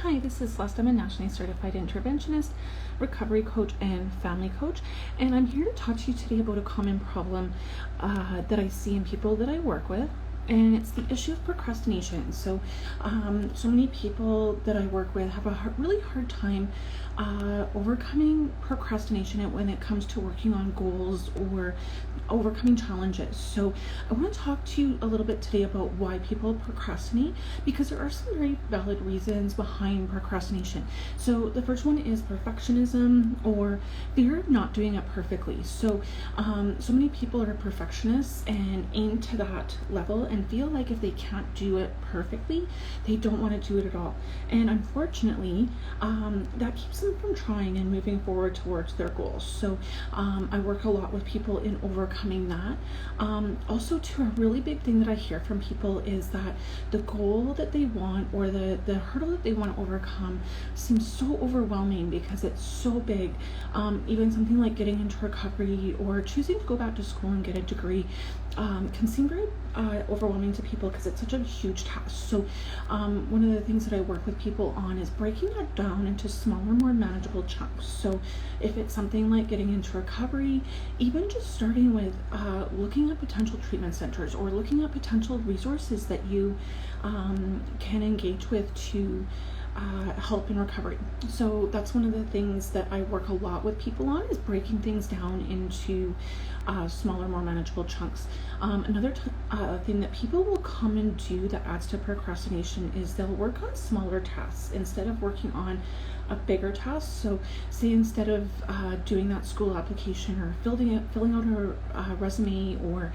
Hi, this is Celeste. I'm a nationally certified interventionist, recovery coach, and family coach, and I'm here to talk to you today about a common problem that I see in people that I work with, and it's the issue of procrastination. So many people that I work with have a really hard time overcoming procrastination when it comes to working on goals or overcoming challenges. So I want to talk to you a little bit today about why people procrastinate, because there are some very valid reasons behind procrastination. So the first one is perfectionism or fear of not doing it perfectly. So many people are perfectionists and aim to that level and feel like if they can't do it perfectly, they don't want to do it at all. And unfortunately, that keeps them from trying and moving forward towards their goals. So I work a lot with people in overcoming that. Also, too, a really big thing that I hear from people is that the goal that they want or the hurdle that they want to overcome seems so overwhelming because it's so big. Even something like getting into recovery or choosing to go back to school and get a degree can seem very overwhelming to people because it's such a huge task. So one of the things that I work with people on is breaking that down into smaller, more manageable chunks. So if it's something like getting into recovery, even just starting with looking at potential treatment centers or looking at potential resources that you can engage with to help in recovery. So that's one of the things that I work a lot with people on, is breaking things down into smaller, more manageable chunks. Another thing that people will come and do that adds to procrastination is they'll work on smaller tasks instead of working on a bigger task. So say instead of doing that school application or filling out a resume or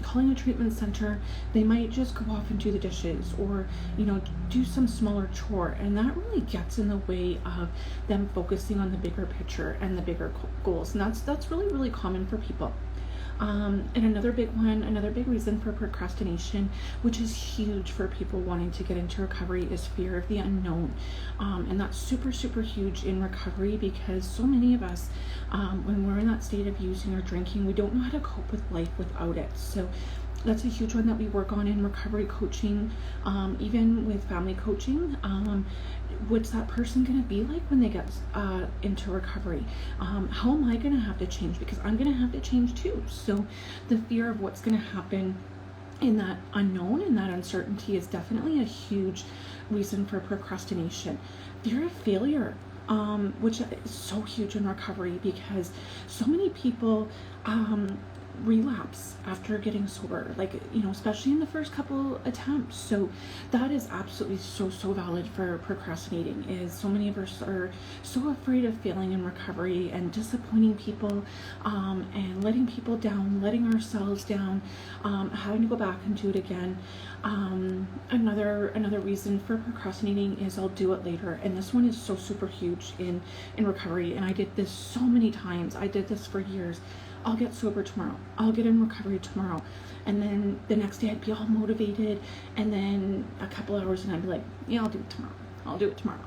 calling a treatment center, they might just go off and do the dishes or do some smaller chore, and that really gets in the way of them focusing on the bigger picture and the bigger goals. And that's really common for people. And another big reason for procrastination, which is huge for people wanting to get into recovery, is fear of the unknown. And that's super huge in recovery because so many of us, when we're in that state of using or drinking, we don't know how to cope with life without it. So that's a huge one that we work on in recovery coaching, even with family coaching. What's that person going to be like when they get into recovery? How am I going to have to change? Because I'm going to have to change too. So the fear of what's going to happen in that unknown and that uncertainty is definitely a huge reason for procrastination. Fear of failure, which is so huge in recovery because so many people relapse after getting sober, especially in the first couple attempts. So that is absolutely so valid for procrastinating, is so many of us are so afraid of failing in recovery and disappointing people, and letting people down, letting ourselves down, having to go back and do it again. Another reason for procrastinating is I'll do it later, and this one is so super huge in recovery, and I did this so many times. I did this for years. I'll get sober tomorrow. I'll get in recovery tomorrow. And then the next day I'd be all motivated. And then a couple hours and I'd be like, yeah, I'll do it tomorrow. I'll do it tomorrow.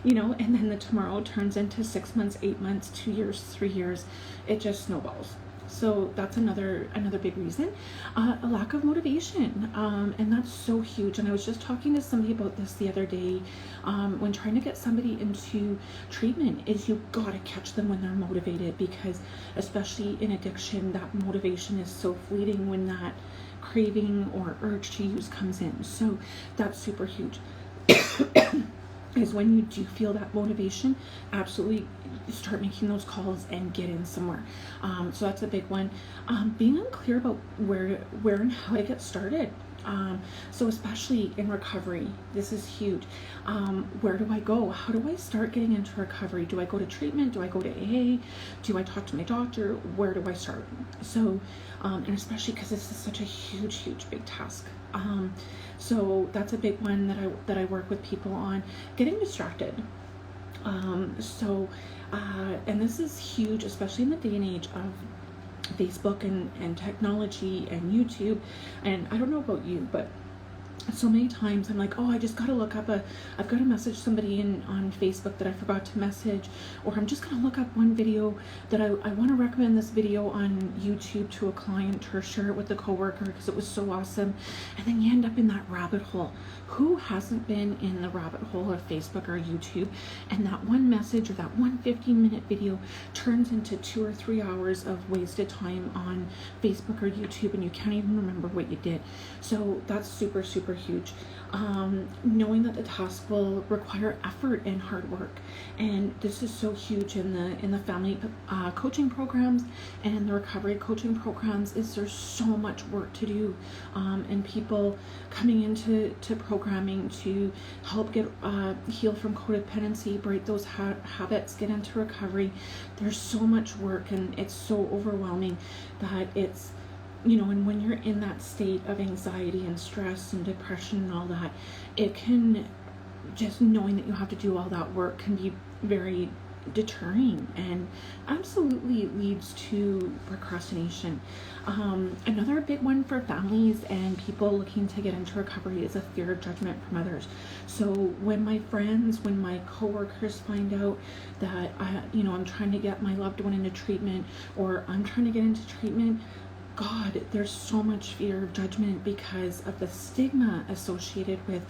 And then the tomorrow turns into 6 months, 8 months, 2 years, 3 years. It just snowballs. So that's another big reason. A lack of motivation. And that's so huge. And I was just talking to somebody about this the other day. When trying to get somebody into treatment, is you gotta catch them when they're motivated, because especially in addiction, that motivation is so fleeting when that craving or urge to use comes in. So that's super huge. Is when you do feel that motivation, absolutely start making those calls and get in somewhere. So that's a big one. Being unclear about where and how to get started. So especially in recovery, this is huge. Where do I go? How do I start getting into recovery? Do I go to treatment? Do I go to AA? Do I talk to my doctor? Where do I start? So, and especially because this is such a huge big task. So that's a big one that I work with people on. Getting distracted. And this is huge, especially in the day and age of Facebook and technology and YouTube. And I don't know about you, but so many times I'm like, oh, I just gotta look up I've got to message somebody on Facebook that I forgot to message, or I'm just gonna look up one video that I want to recommend this video on YouTube to a client or share it with a coworker because it was so awesome. And then you end up in that rabbit hole. Who hasn't been in the rabbit hole of Facebook or YouTube, and that one message or that one 15-minute video turns into 2 or 3 hours of wasted time on Facebook or YouTube, and you can't even remember what you did. So that's super, super huge. Knowing that the task will require effort and hard work, and this is so huge in the family coaching programs and the recovery coaching programs. Is there's so much work to do, and people coming into programming to help get heal from codependency, break those habits, get into recovery. There's so much work, and it's so overwhelming that it's, and when you're in that state of anxiety and stress and depression and all that, it can, just knowing that you have to do all that work can be very deterring and absolutely leads to procrastination. Another big one for families and people looking to get into recovery is a fear of judgment from others. So when my coworkers find out that I'm trying to get my loved one into treatment, or I'm trying to get into treatment, God, there's so much fear of judgment because of the stigma associated with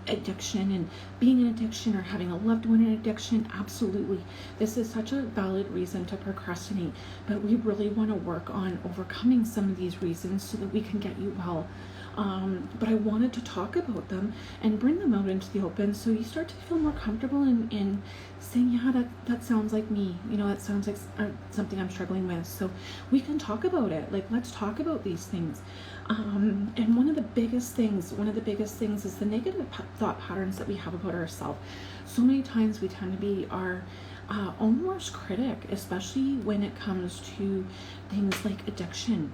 addiction and being in addiction or having a loved one in addiction. Absolutely. This is such a valid reason to procrastinate, but we really want to work on overcoming some of these reasons so that we can get you well. But I wanted to talk about them and bring them out into the open so you start to feel more comfortable in saying, yeah, that sounds like me. That sounds like something I'm struggling with. So we can talk about it. Like, let's talk about these things. And one of the biggest things is the negative thought patterns that we have about ourselves. So many times we tend to be our own worst critic, especially when it comes to things like addiction.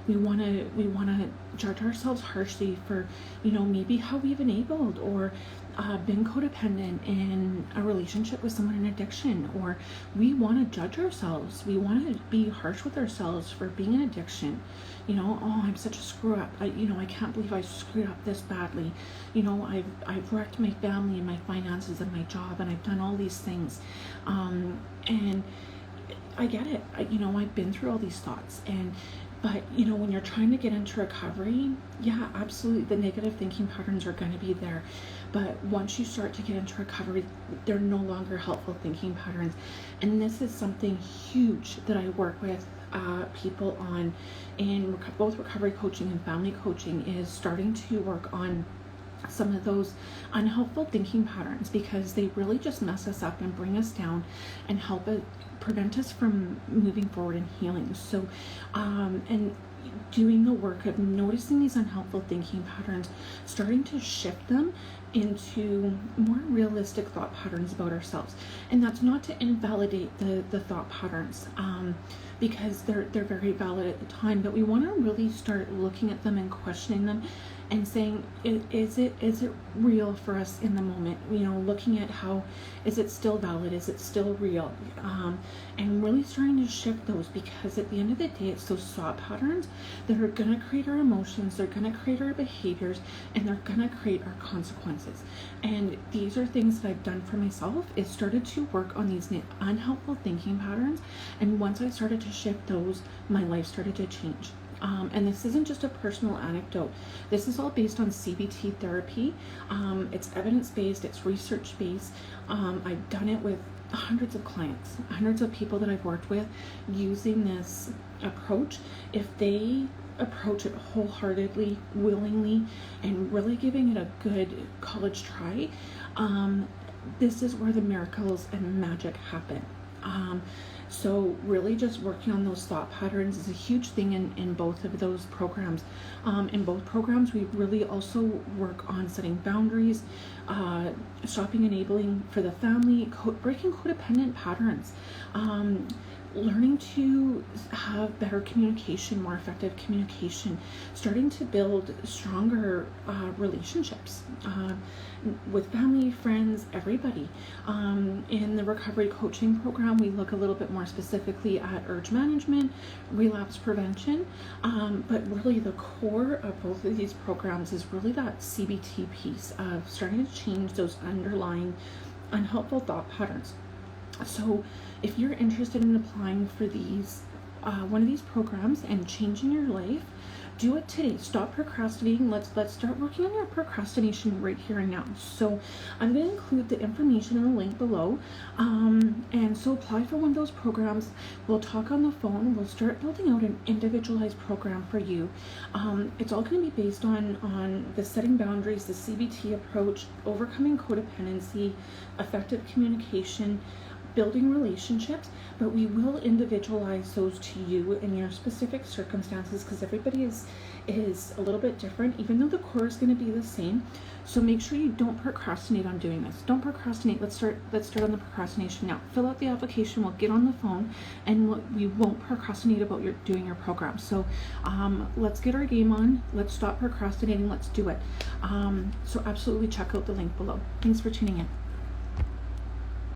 We want to judge ourselves harshly for, maybe how we've enabled or been codependent in a relationship with someone in addiction, or we want to judge ourselves. We want to be harsh with ourselves for being in addiction. Oh, I'm such a screw up. I can't believe I screwed up this badly. I've wrecked my family and my finances and my job, and I've done all these things. And I get it. I've been through all these thoughts, but when you're trying to get into recovery, yeah, absolutely, the negative thinking patterns are going to be there. But once you start to get into recovery, they're no longer helpful thinking patterns. And this is something huge that I work with people on in both recovery coaching and family coaching, is starting to work on some of those unhelpful thinking patterns, because they really just mess us up and bring us down and prevent us from moving forward and healing. So and doing the work of noticing these unhelpful thinking patterns, starting to shift them into more realistic thought patterns about ourselves. And that's not to invalidate the thought patterns, because they're very valid at the time, but we want to really start looking at them and questioning them and saying, is it real for us in the moment? Looking at how, is it still valid? Is it still real? And really starting to shift those, because at the end of the day, it's those thought patterns that are going to create our emotions, they're going to create our behaviors, and they're going to create our consequences. And these are things that I've done for myself. It started to work on these unhelpful thinking patterns, and once I started to shift those, my life started to change. And this isn't just a personal anecdote. This is all based on CBT therapy. It's evidence-based, it's research-based. I've done it with hundreds of clients, hundreds of people that I've worked with using this approach. If they approach it wholeheartedly, willingly, and really giving it a good college try, this is where the miracles and magic happen. So really just working on those thought patterns is a huge thing in both of those programs. In both programs, we really also work on setting boundaries, stopping enabling for the family, breaking codependent patterns, learning to have better communication, more effective communication, starting to build stronger relationships with family, friends, everybody. In the recovery coaching program, we look a little bit more specifically at urge management, relapse prevention, but really the core of both of these programs is really that CBT piece of starting to change those underlying unhelpful thought patterns. So if you're interested in applying for these one of these programs and changing your life, do it today. Stop procrastinating. Let's start working on your procrastination right here and now. So I'm going to include the information in the link below, and so apply for one of those programs. We'll talk on the phone. We'll start building out an individualized program for you. It's all going to be based on the setting boundaries, the CBT approach, overcoming codependency, effective communication, building relationships, but we will individualize those to you in your specific circumstances, because everybody is a little bit different, even though the core is going to be the same. So make sure you don't procrastinate on doing this. Don't procrastinate. Let's start on the procrastination now. Fill out the application. We'll get on the phone, and we won't procrastinate about doing your program. So let's get our game on. Let's stop procrastinating. Let's do it. So absolutely check out the link below. Thanks for tuning in.